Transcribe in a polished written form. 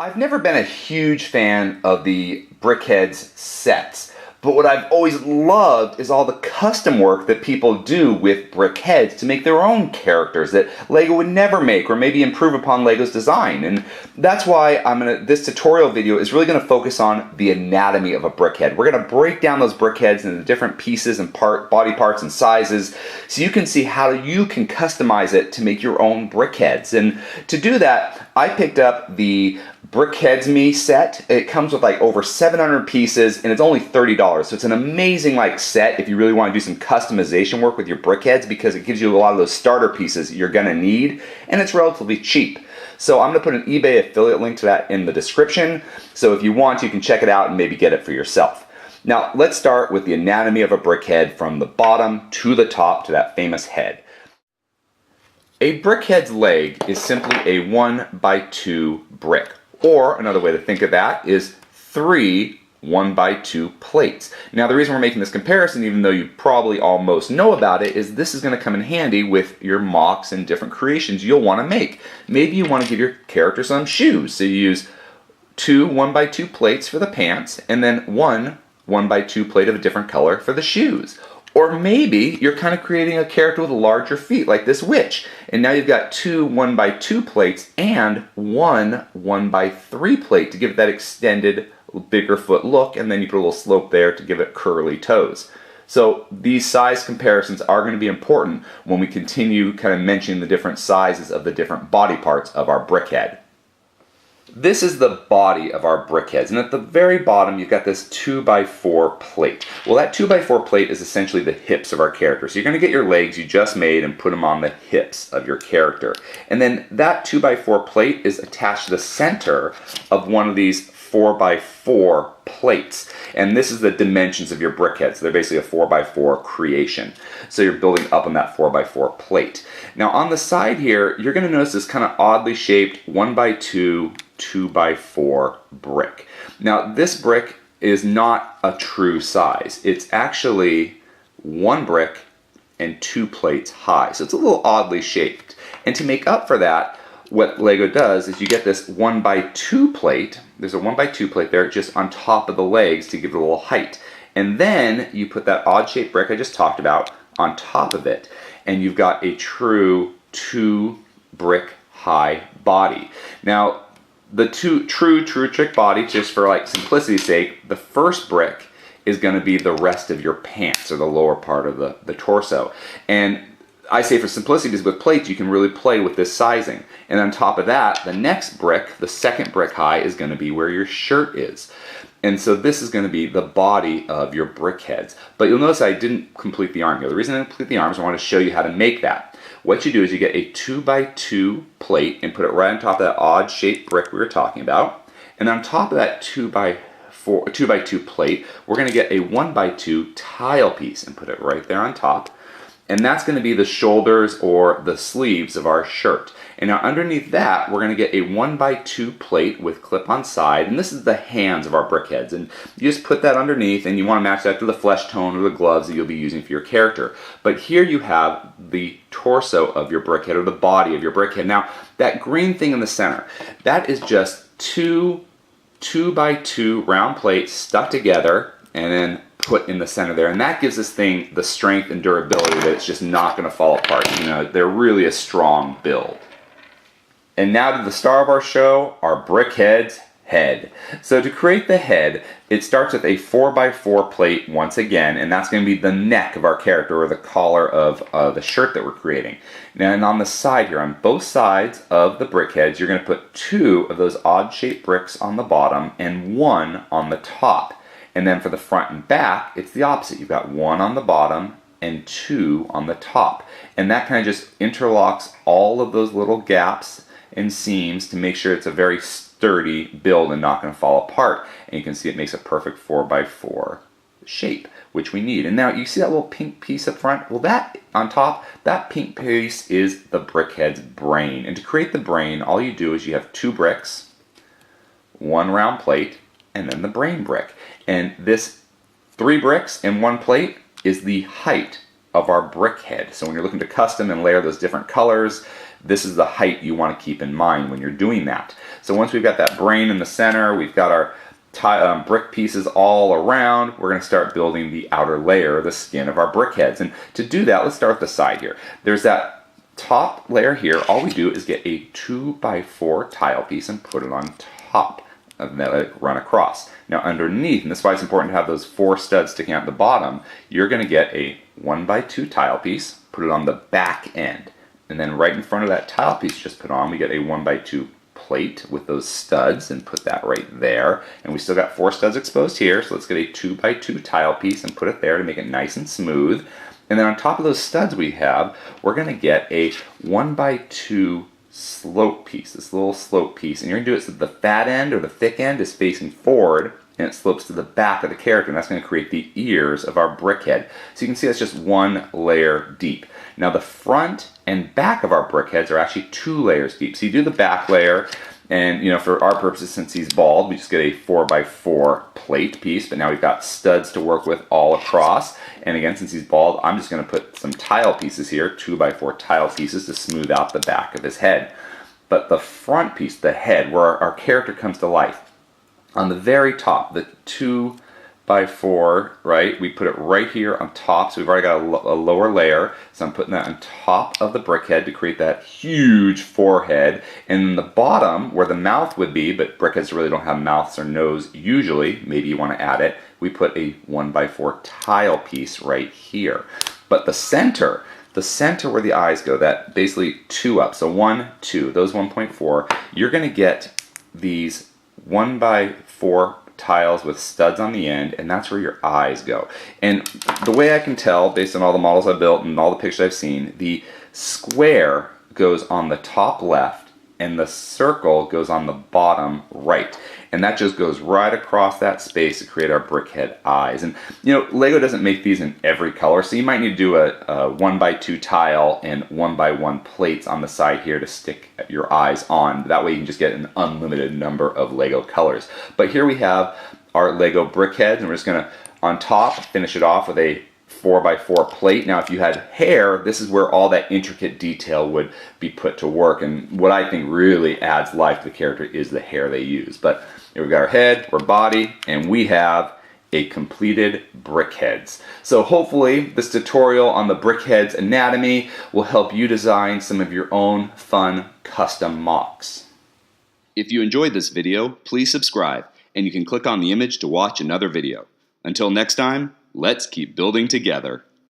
I've never been a huge fan of the BrickHeadz sets, but what I've always loved is all the custom work that people do with BrickHeadz to make their own characters that LEGO would never make, or maybe improve upon LEGO's design. And that's why this tutorial video is really going to focus on the anatomy of a BrickHead. We're going to break down those BrickHeadz into different pieces and body parts and sizes, so you can see how you can customize it to make your own BrickHeadz. And to do that, I picked up the BrickHeadz MOC set. It comes with like over 700 pieces and it's only $30. So it's an amazing set if you really want to do some customization work with your BrickHeadz, because it gives you a lot of those starter pieces you're going to need, and it's relatively cheap. So I'm going to put an eBay affiliate link to that in the description. So if you want, you can check it out and maybe get it for yourself. Now let's start with the anatomy of a BrickHead from the bottom to the top to that famous head. A BrickHead's leg is simply a 1x2 brick. Or another way to think of that is 3 1x2 plates. Now the reason we're making this comparison, even though you probably almost know about it, is this is going to come in handy with your MOCs and different creations you'll want to make. Maybe you want to give your character some shoes, so you use 2 1x2 plates for the pants and then 1 1x2 plate of a different color for the shoes. Or maybe you're kind of creating a character with larger feet, like this witch, and now you've got 2 1x2 plates and 1 1x3 plate to give it that extended, bigger foot look, and then you put a little slope there to give it curly toes. So these size comparisons are going to be important when we continue kind of mentioning the different sizes of the different body parts of our BrickHead. This is the body of our BrickHeadz, and at the very bottom you've got this 2x4 plate. Well, that 2x4 plate is essentially the hips of our character. So you're going to get your legs you just made and put them on the hips of your character. And then that 2x4 plate is attached to the center of one of these 4x4 plates. And this is the dimensions of your BrickHead. So they're basically a 4x4 creation. So you're building up on that 4x4 plate. Now on the side here, you're going to notice this kind of oddly shaped 1x2 2x4 brick. Now this brick is not a true size. It's actually 1 brick and 2 plates high. So it's a little oddly shaped. And to make up for that, what LEGO does is you get this 1x2 plate. There's a 1x2 plate there just on top of the legs to give it a little height. And then you put that odd shaped brick I just talked about on top of it. And you've got a true 2 brick high body. Now, the true trick body, just for simplicity's sake, the first brick is going to be the rest of your pants, or the lower part of the torso. And I say for simplicity, because with plates you can really play with this sizing. And on top of that, the next brick, the second brick high, is going to be where your shirt is. And so this is going to be the body of your BrickHeadz. But you'll notice I didn't complete the arm here. The reason I didn't complete the arm is I want to show you how to make that. What you do is you get a 2x2 plate and put it right on top of that odd shaped brick we were talking about. And on top of that 2x2 plate, we're going to get a 1x2 tile piece and put it right there on top. And that's going to be the shoulders or the sleeves of our shirt. And now underneath that, we're going to get a 1x2 plate with clip-on side, and this is the hands of our BrickHeadz. And you just put that underneath, and you want to match that to the flesh tone or the gloves that you'll be using for your character. But here you have the torso of your BrickHead, or the body of your BrickHead. Now, that green thing in the center, that is just 2 2x2 round plates stuck together and then put in the center there, and that gives this thing the strength and durability that it's just not going to fall apart. You know, they're really a strong build. And now to the star of our show, our BrickHeadz head. So to create the head, it starts with a 4x4 plate once again, and that's going to be the neck of our character, or the collar of the shirt that we're creating. Now, and on the side here, on both sides of the BrickHeadz, you're going to put 2 of those odd shaped bricks on the bottom and 1 on the top. And then for the front and back, it's the opposite. You've got 1 on the bottom and 2 on the top. And that kind of just interlocks all of those little gaps and seams to make sure it's a very sturdy build and not going to fall apart. And you can see it makes a perfect 4x4 shape, which we need. And now you see that little pink piece up front? Well, that on top, that pink piece is the BrickHeadz brain. And to create the brain, all you do is you have 2 bricks, 1 round plate, and then the brain brick. And this 3 bricks and 1 plate is the height of our BrickHead. So when you're looking to custom and layer those different colors, this is the height you want to keep in mind when you're doing that. So once we've got that brain in the center, we've got our brick pieces all around, we're going to start building the outer layer, the skin of our brick heads. And to do that, let's start with the side here. There's that top layer here. All we do is get a 2x4 tile piece and put it on top and let it run across. Now underneath, and this is why it's important to have those 4 studs sticking out the bottom, you're going to get a 1x2 tile piece, put it on the back end. And then right in front of that tile piece just put on, we get a 1x2 plate with those studs and put that right there. And we still got 4 studs exposed here, so let's get a 2x2 tile piece and put it there to make it nice and smooth. And then on top of those studs we're going to get a 1x2 slope piece, this little slope piece. And you're going to do it so that the fat end or the thick end is facing forward and it slopes to the back of the character, and that's going to create the ears of our brick head. So you can see that's just 1 layer deep. Now the front and back of our brick heads are actually 2 layers deep. So you do the back layer, and for our purposes, since he's bald, we just get a 4x4 plate piece, but now we've got studs to work with all across. And again, since he's bald, I'm just going to put some tile pieces here, 2x4 tile pieces to smooth out the back of his head. But the front piece, the head, where our character comes to life, on the very top, the 2x4, right, we put it right here on top, so we've already got a lower layer, so I'm putting that on top of the brick head to create that huge forehead. And then the bottom, where the mouth would be, but brick heads really don't have mouths or nose usually, maybe you want to add it, we put a 1x4 tile piece right here. But the center where the eyes go, that basically 2 up, so 1, 2, those 1.4, you're going to get these 1x4 tiles with studs on the end, and that's where your eyes go. And the way I can tell, based on all the models I've built and all the pictures I've seen, the square goes on the top left and the circle goes on the bottom right. And that just goes right across that space to create our brickhead eyes. And Lego doesn't make these in every color, so you might need to do a 1x2 tile and 1x1 plates on the side here to stick your eyes on. That way you can just get an unlimited number of Lego colors. But here we have our Lego brickheads, and we're just going to, on top, finish it off with a 4x4 plate. Now if you had hair, this is where all that intricate detail would be put to work, and what I think really adds life to the character is the hair they use. But here we've got our head, our body, and we have a completed BrickHeadz. So hopefully this tutorial on the BrickHeadz anatomy will help you design some of your own fun custom MOCs. If you enjoyed this video, please subscribe, and you can click on the image to watch another video. Until next time, let's keep building together.